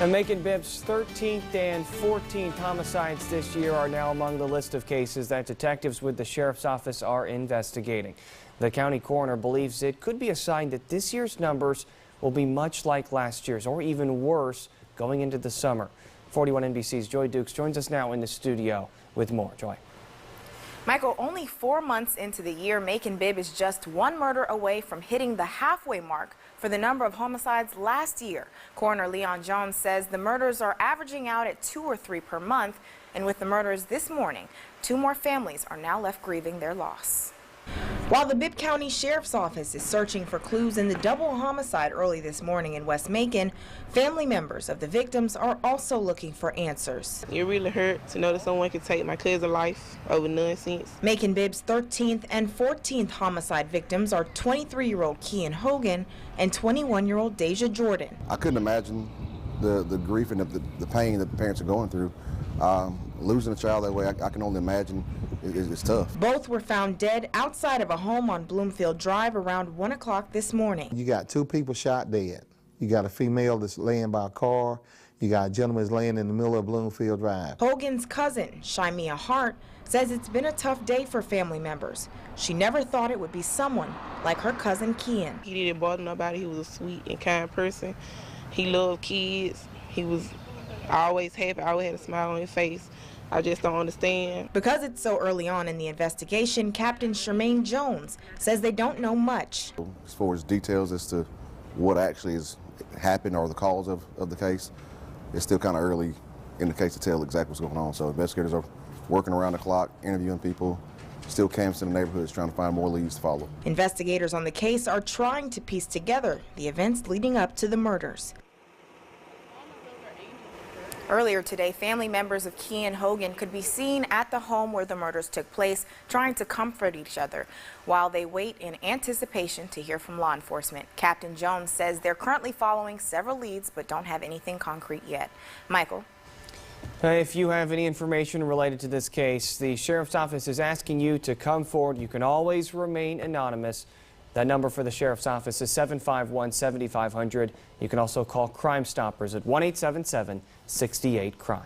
And Macon Bibb's 13th and 14th homicides this year are now among the list of cases that detectives with the sheriff's office are investigating. The county coroner believes it could be a sign that this year's numbers will be much like last year's or even worse going into the summer. 41 NBC's Joy Dukes joins us now in the studio with more. Joy. Michael, only 4 months into the year, Macon Bibb is just one murder away from hitting the halfway mark for the number of homicides last year. Coroner Leon Jones says the murders are averaging out at 2 or 3 per month, and with the murders this morning, 2 more families are now left grieving their loss. While the Bibb County Sheriff's Office is searching for clues in the double homicide early this morning in West Macon, family members of the victims are also looking for answers. It really hurt to know that someone could take my cousin's life over nonsense. Macon Bibb's 13th and 14th homicide victims are 23-year-old Kean Hogan and 21-year-old Deja Jordan. I couldn't imagine the grief and the pain that the parents are going through. Losing a child that way, I can only imagine it's tough. Both were found dead outside of a home on Bloomfield Drive around 1 o'clock this morning. You got 2 people shot dead. You got a female that's laying by a car. You got a gentleman that's laying in the middle of Bloomfield Drive. Hogan's cousin, Shymia Hart, says it's been a tough day for family members. She never thought it would be someone like her cousin Kean. He didn't bother nobody. He was a sweet and kind person. He loved kids. He was always happy, always had a smile on his face. I just don't understand. Because it's so early on in the investigation, Captain Shermaine Jones says they don't know much. As far as details as to what actually has happened or the cause of the case, it's still kind of early in the case to tell exactly what's going on. So investigators are working around the clock, interviewing people, still canvassing the neighborhoods, trying to find more leads to follow. Investigators on the case are trying to piece together the events leading up to the murders. Earlier today, family members of Kean Hogan could be seen at the home where the murders took place, trying to comfort each other while they wait in anticipation to hear from law enforcement. Captain Jones says they're currently following several leads but don't have anything concrete yet. Michael. If you have any information related to this case, the Sheriff's Office is asking you to come forward. You can always remain anonymous. That number for the Sheriff's Office is 751-7500. You can also call Crime Stoppers at 1-877-68-CRIME.